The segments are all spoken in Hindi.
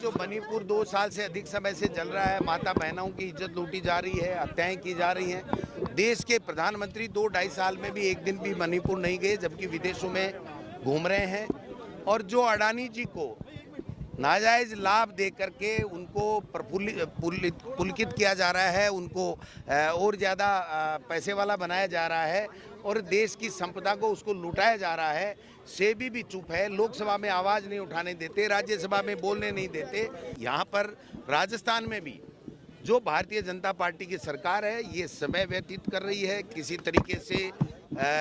जो मणिपुर 2 साल से अधिक समय से चल रहा है, माता बहनों की इज्जत लूटी जा रही है, हत्याएं की जा रही हैं। देश के प्रधानमंत्री 2-2.5 साल में भी एक दिन भी मणिपुर नहीं गए, जबकि विदेशों में घूम रहे हैं। और जो अडानी जी को नाजायज लाभ दे करके उनको पुलकित किया जा रहा है, उनको और ज़्यादा पैसे वाला बनाया जा रहा है और देश की संपदा को उसको लुटाया जा रहा है। सेबी भी चुप है, लोकसभा में आवाज़ नहीं उठाने देते, राज्यसभा में बोलने नहीं देते। यहाँ पर राजस्थान में भी जो भारतीय जनता पार्टी की सरकार है, ये समय व्यतीत कर रही है, किसी तरीके से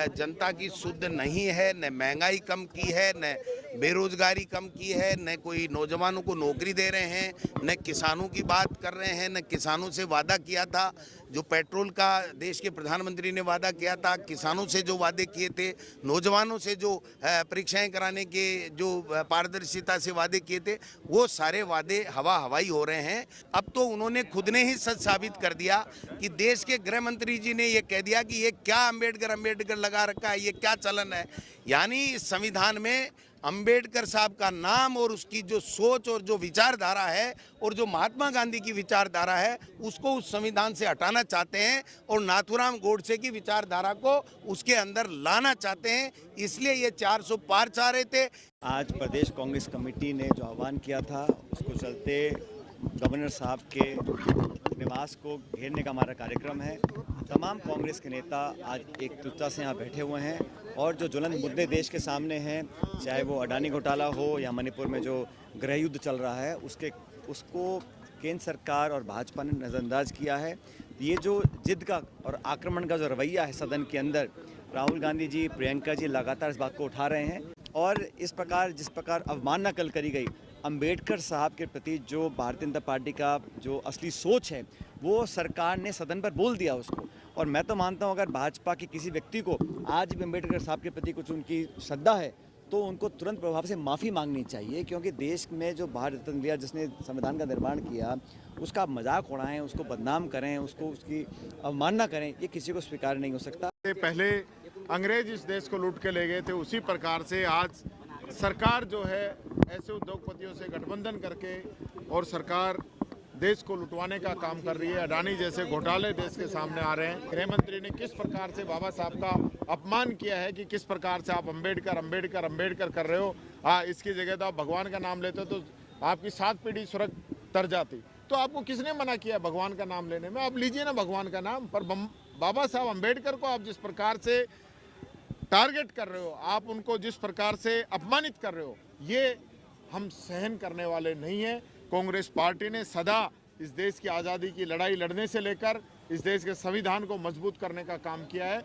जनता की शुद्ध नहीं है, न महंगाई कम की है, न बेरोजगारी कम की है, न कोई नौजवानों को नौकरी दे रहे हैं, न किसानों की बात कर रहे हैं, न किसानों से वादा किया था जो पेट्रोल का देश के प्रधानमंत्री ने वादा किया था, किसानों से जो वादे किए थे, नौजवानों से जो परीक्षाएं कराने के जो पारदर्शिता से वादे किए थे, वो सारे वादे हवा हवाई हो रहे हैं। अब तो उन्होंने खुद ने ही सच साबित कर दिया कि देश के गृह मंत्री जी ने ये कह दिया कि ये क्या अम्बेडकर लगा रखा है, ये क्या चलन है। यानी इस संविधान में अंबेडकर साहब का नाम और उसकी जो सोच और जो विचारधारा है और जो महात्मा गांधी की विचारधारा है, उसको उस संविधान से हटाना चाहते हैं और नाथूराम गोडसे की विचारधारा को उसके अंदर लाना चाहते हैं। इसलिए ये 400 पार चाह रहे थे। आज प्रदेश कांग्रेस कमेटी ने जो आह्वान किया था, उसको चलते गवर्नर साहब के निवास को घेरने का हमारा कार्यक्रम है। तमाम कांग्रेस के नेता आज एकजुटता से यहाँ बैठे हुए हैं और जो ज्वलंत मुद्दे देश के सामने हैं, चाहे वो अडानी घोटाला हो या मणिपुर में जो गृह युद्ध चल रहा है, उसको केंद्र सरकार और भाजपा ने नज़रअंदाज किया है। ये जो जिद का और आक्रमण का जो रवैया है सदन के अंदर, राहुल गांधी जी, प्रियंका जी लगातार इस बात को उठा रहे हैं और इस प्रकार जिस प्रकार अवमानना कल करी गई अंबेडकर साहब के प्रति, जो भारतीय जनता पार्टी का जो असली सोच है, वो सरकार ने सदन पर बोल दिया उसको। और मैं तो मानता हूँ अगर भाजपा के किसी व्यक्ति को आज भी अंबेडकर साहब के प्रति कुछ उनकी श्रद्धा है तो उनको तुरंत प्रभाव से माफ़ी मांगनी चाहिए, क्योंकि देश में जो भारत रत्न दिया, जिसने संविधान का निर्माण किया, उसका मजाक उड़ाएं, उसको बदनाम करें, उसकी अवमानना करें, ये किसी को स्वीकार नहीं हो सकता। पहले अंग्रेज इस देश को लूट के ले गए थे, उसी प्रकार से आज सरकार जो है ऐसे उद्योगपतियों से गठबंधन करके और सरकार देश को लुटवाने का काम कर रही है। अडानी जैसे घोटाले देश के सामने आ रहे हैं। गृह मंत्री ने किस प्रकार से बाबा साहब का अपमान किया है कि किस प्रकार से आप अंबेडकर कर रहे हो। इसकी जगह तो आप भगवान का नाम लेते हो तो आपकी 7 पीढ़ी स्वर्ग तर जाती। तो आपको किसने मना किया भगवान का नाम लेने में? आप लीजिए ना भगवान का नाम, पर बाबा साहब अंबेडकर को आप जिस प्रकार से टारगेट कर रहे हो, आप उनको जिस प्रकार से अपमानित कर रहे हो, ये हम सहन करने वाले नहीं हैं। कांग्रेस पार्टी ने सदा इस देश की आज़ादी की लड़ाई लड़ने से लेकर इस देश के संविधान को मजबूत करने का काम किया है।